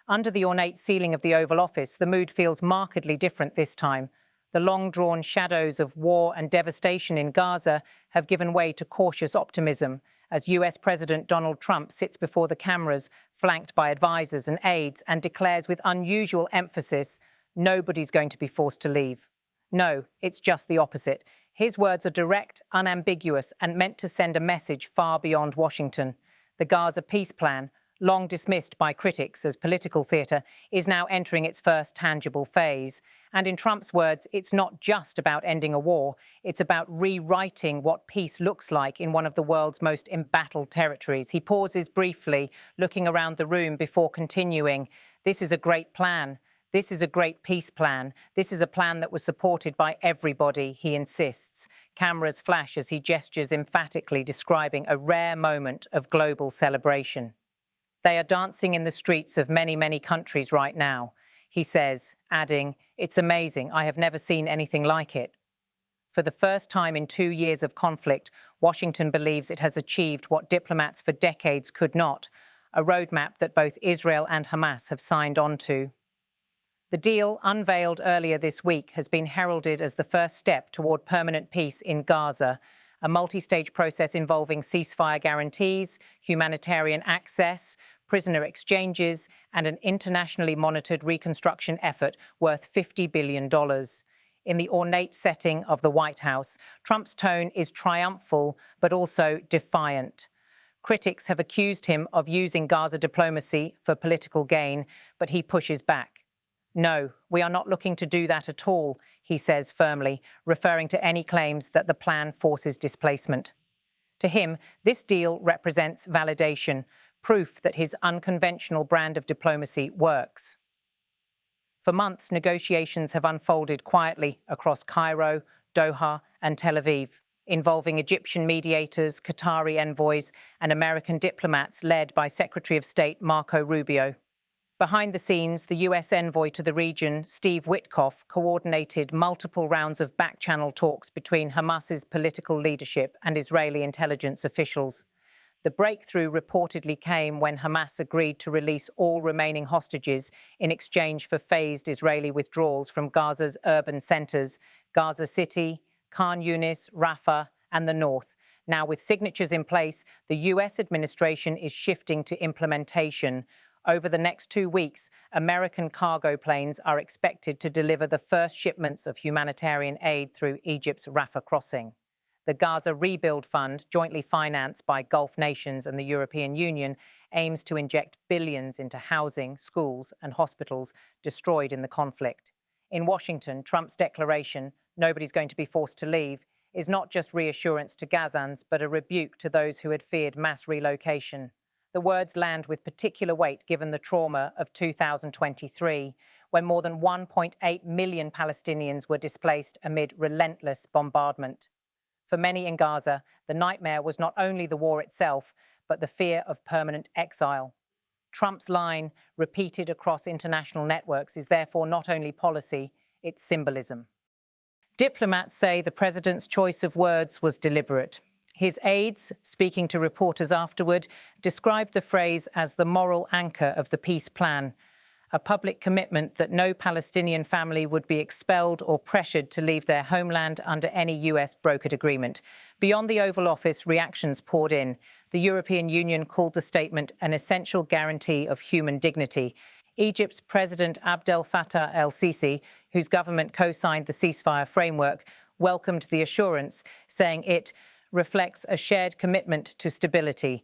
Under the ornate ceiling of the Oval Office, the mood feels markedly different this time. The long-drawn shadows of war and devastation in Gaza have given way to cautious optimism as US President Donald Trump sits before the cameras, flanked by advisors and aides, and declares with unusual emphasis, nobody's going to be forced to leave. No, it's just the opposite. His words are direct, unambiguous, and meant to send a message far beyond Washington. The Gaza peace plan, long dismissed by critics as political theatre, is now entering its first tangible phase. And in Trump's words, it's not just about ending a war, it's about rewriting what peace looks like in one of the world's most embattled territories. He pauses briefly, looking around the room before continuing. This is a great plan. This is a great peace plan. This is a plan that was supported by everybody, he insists. Cameras flash as he gestures emphatically, describing a rare moment of global celebration. They are dancing in the streets of many, many countries right now, he says, adding, it's amazing. I have never seen anything like it. For the first time in 2 years of conflict, Washington believes it has achieved what diplomats for decades could not, a roadmap that both Israel and Hamas have signed on to. The deal, unveiled earlier this week, has been heralded as the first step toward permanent peace in Gaza, a multi-stage process involving ceasefire guarantees, humanitarian access, prisoner exchanges, and an internationally monitored reconstruction effort worth $50 billion. In the ornate setting of the White House, Trump's tone is triumphal but also defiant. Critics have accused him of using Gaza diplomacy for political gain, but he pushes back. No, we are not looking to do that at all, he says firmly, referring to any claims that the plan forces displacement. To him, this deal represents validation, proof that his unconventional brand of diplomacy works. For months, negotiations have unfolded quietly across Cairo, Doha, and Tel Aviv, involving Egyptian mediators, Qatari envoys, and American diplomats led by Secretary of State Marco Rubio. Behind the scenes, the US envoy to the region, Steve Witkoff, coordinated multiple rounds of back-channel talks between Hamas's political leadership and Israeli intelligence officials. The breakthrough reportedly came when Hamas agreed to release all remaining hostages in exchange for phased Israeli withdrawals from Gaza's urban centers, Gaza City, Khan Yunis, Rafah, and the north. Now, with signatures in place, the US administration is shifting to implementation. Over the next 2 weeks, American cargo planes are expected to deliver the first shipments of humanitarian aid through Egypt's Rafah crossing. The Gaza Rebuild Fund, jointly financed by Gulf nations and the European Union, aims to inject billions into housing, schools, and hospitals destroyed in the conflict. In Washington, Trump's declaration, nobody's going to be forced to leave, is not just reassurance to Gazans, but a rebuke to those who had feared mass relocation. The words land with particular weight given the trauma of 2023, when more than 1.8 million Palestinians were displaced amid relentless bombardment. For many in Gaza, the nightmare was not only the war itself, but the fear of permanent exile. Trump's line, repeated across international networks, is therefore not only policy, it's symbolism. Diplomats say the president's choice of words was deliberate. His aides, speaking to reporters afterward, described the phrase as the moral anchor of the peace plan, a public commitment that no Palestinian family would be expelled or pressured to leave their homeland under any US brokered agreement. Beyond the Oval Office, reactions poured in. The European Union called the statement an essential guarantee of human dignity. Egypt's President Abdel Fattah el-Sisi, whose government co-signed the ceasefire framework, welcomed the assurance, saying it reflects a shared commitment to stability.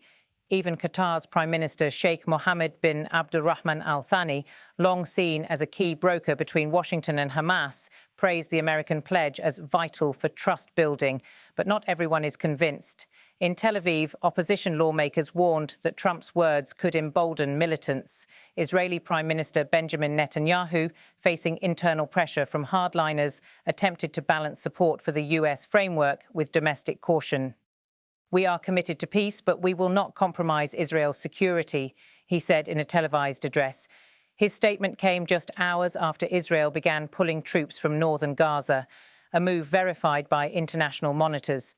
Even Qatar's Prime Minister Sheikh Mohammed bin Abdulrahman Al Thani, long seen as a key broker between Washington and Hamas, praised the American pledge as vital for trust building, but not everyone is convinced. In Tel Aviv, opposition lawmakers warned that Trump's words could embolden militants. Israeli Prime Minister Benjamin Netanyahu, facing internal pressure from hardliners, attempted to balance support for the US framework with domestic caution. We are committed to peace, but we will not compromise Israel's security, he said in a televised address. His statement came just hours after Israel began pulling troops from northern Gaza, a move verified by international monitors.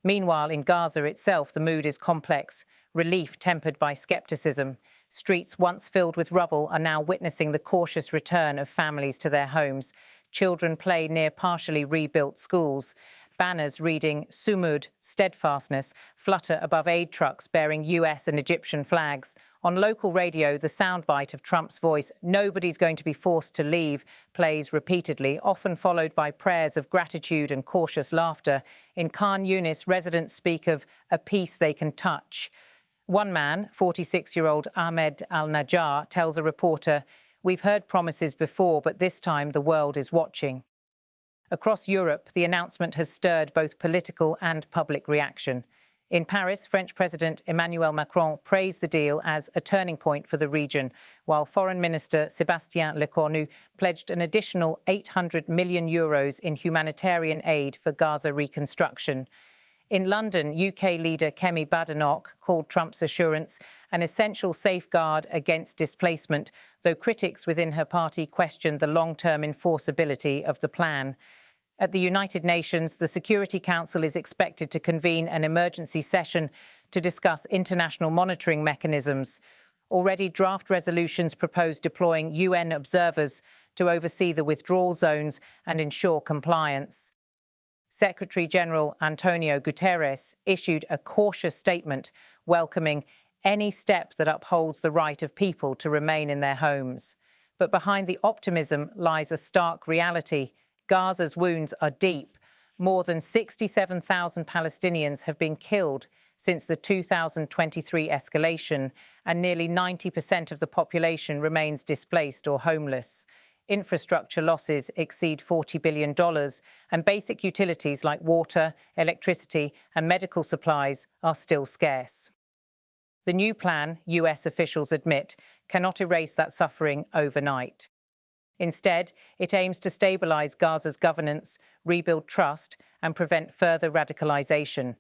Meanwhile, in Gaza itself, the mood is complex, relief tempered by skepticism. Streets once filled with rubble are now witnessing the cautious return of families to their homes. Children play near partially rebuilt schools. Banners reading Sumud, steadfastness, flutter above aid trucks bearing US and Egyptian flags. On local radio, the soundbite of Trump's voice, "Nobody's going to be forced to leave," plays repeatedly, often followed by prayers of gratitude and cautious laughter. In Khan Yunis, residents speak of a peace they can touch. One man, 46-year-old Ahmed al-Najjar, tells a reporter, "We've heard promises before, but this time the world is watching." Across Europe, the announcement has stirred both political and public reaction. In Paris, French President Emmanuel Macron praised the deal as a turning point for the region, while Foreign Minister Sébastien Lecornu pledged an additional €800 million in humanitarian aid for Gaza reconstruction. In London, UK leader Kemi Badenoch called Trump's assurance an essential safeguard against displacement, though critics within her party questioned the long-term enforceability of the plan. At the United Nations, the Security Council is expected to convene an emergency session to discuss international monitoring mechanisms. Already, draft resolutions propose deploying UN observers to oversee the withdrawal zones and ensure compliance. Secretary-General Antonio Guterres issued a cautious statement welcoming any step that upholds the right of people to remain in their homes. But behind the optimism lies a stark reality. Gaza's wounds are deep. More than 67,000 Palestinians have been killed since the 2023 escalation, and nearly 90% of the population remains displaced or homeless. Infrastructure losses exceed $40 billion, and basic utilities like water, electricity, and medical supplies are still scarce. The new plan, US officials admit, cannot erase that suffering overnight. Instead, it aims to stabilize Gaza's governance, rebuild trust, and prevent further radicalization.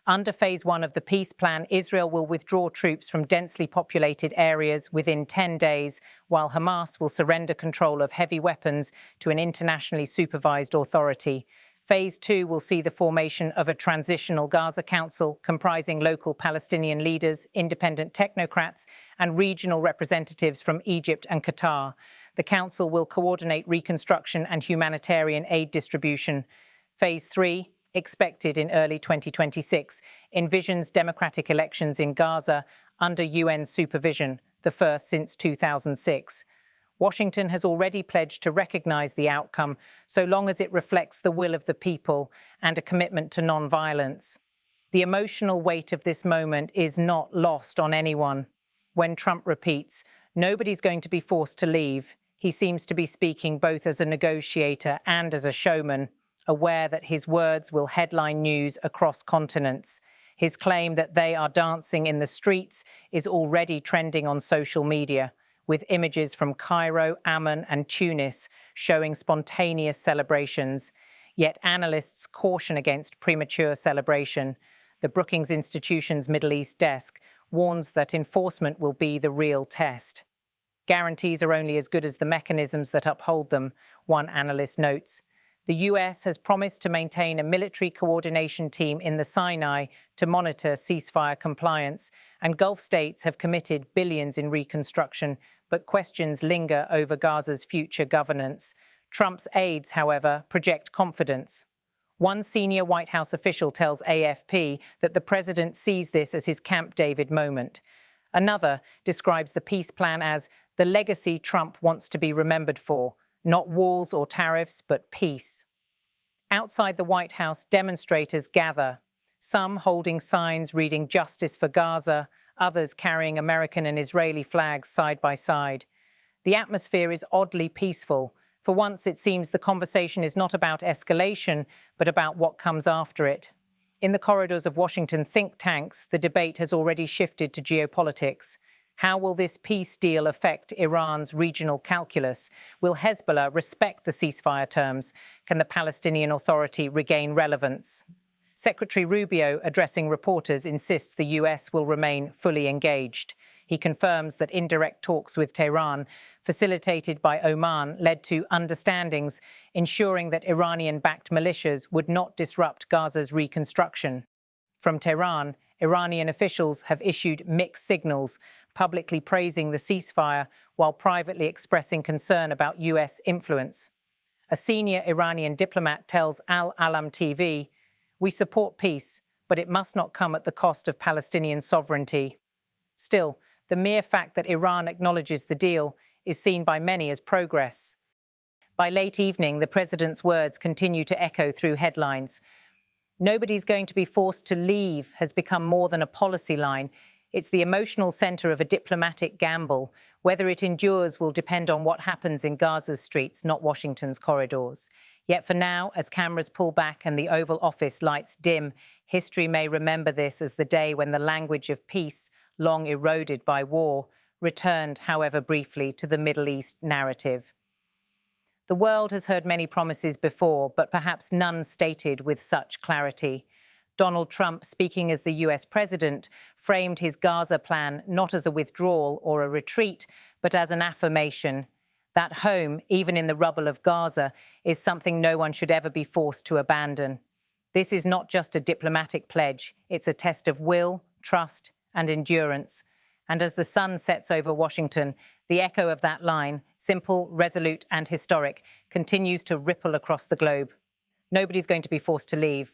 Under Phase 1 of the peace plan, Israel will withdraw troops from densely populated areas within 10 days, while Hamas will surrender control of heavy weapons to an internationally supervised authority. Phase 2 will see the formation of a transitional Gaza Council comprising local Palestinian leaders, independent technocrats, and regional representatives from Egypt and Qatar. The Council will coordinate reconstruction and humanitarian aid distribution. Phase 3, expected in early 2026, envisions democratic elections in Gaza under UN supervision, the first since 2006. Washington has already pledged to recognize the outcome so long as it reflects the will of the people and a commitment to non-violence. The emotional weight of this moment is not lost on anyone. When Trump repeats, "Nobody's going to be forced to leave," he seems to be speaking both as a negotiator and as a showman, aware that his words will headline news across continents. His claim that they are dancing in the streets is already trending on social media, with images from Cairo, Amman, and Tunis showing spontaneous celebrations. Yet analysts caution against premature celebration. The Brookings Institution's Middle East desk warns that enforcement will be the real test. Guarantees are only as good as the mechanisms that uphold them, one analyst notes. The US has promised to maintain a military coordination team in the Sinai to monitor ceasefire compliance, and Gulf states have committed billions in reconstruction, but questions linger over Gaza's future governance. Trump's aides, however, project confidence. One senior White House official tells AFP that the president sees this as his Camp David moment. Another describes the peace plan as the legacy Trump wants to be remembered for, not walls or tariffs, but peace. Outside the White House, demonstrators gather, some holding signs reading "Justice for Gaza," others carrying American and Israeli flags side by side. The atmosphere is oddly peaceful. For once, it seems the conversation is not about escalation, but about what comes after it. In the corridors of Washington think tanks, the debate has already shifted to geopolitics. How will this peace deal affect Iran's regional calculus? Will Hezbollah respect the ceasefire terms? Can the Palestinian Authority regain relevance? Secretary Rubio, addressing reporters, insists the US will remain fully engaged. He confirms that indirect talks with Tehran, facilitated by Oman, led to understandings ensuring that Iranian-backed militias would not disrupt Gaza's reconstruction. From Tehran, Iranian officials have issued mixed signals. publicly praising the ceasefire while privately expressing concern about US influence. A senior Iranian diplomat tells Al Alam TV, "We support peace, but it must not come at the cost of Palestinian sovereignty." Still, the mere fact that Iran acknowledges the deal is seen by many as progress. By late evening, the president's words continue to echo through headlines. "Nobody's going to be forced to leave" has become more than a policy line. It's the emotional center of a diplomatic gamble. Whether it endures will depend on what happens in Gaza's streets, not Washington's corridors. Yet for now, as cameras pull back and the Oval Office lights dim, history may remember this as the day when the language of peace, long eroded by war, returned, however briefly, to the Middle East narrative. The world has heard many promises before, but perhaps none stated with such clarity. Donald Trump, speaking as the US president, framed his Gaza plan not as a withdrawal or a retreat, but as an affirmation. That home, even in the rubble of Gaza, is something no one should ever be forced to abandon. This is not just a diplomatic pledge, it's a test of will, trust, and endurance. And as the sun sets over Washington, the echo of that line, simple, resolute, and historic, continues to ripple across the globe. Nobody's going to be forced to leave.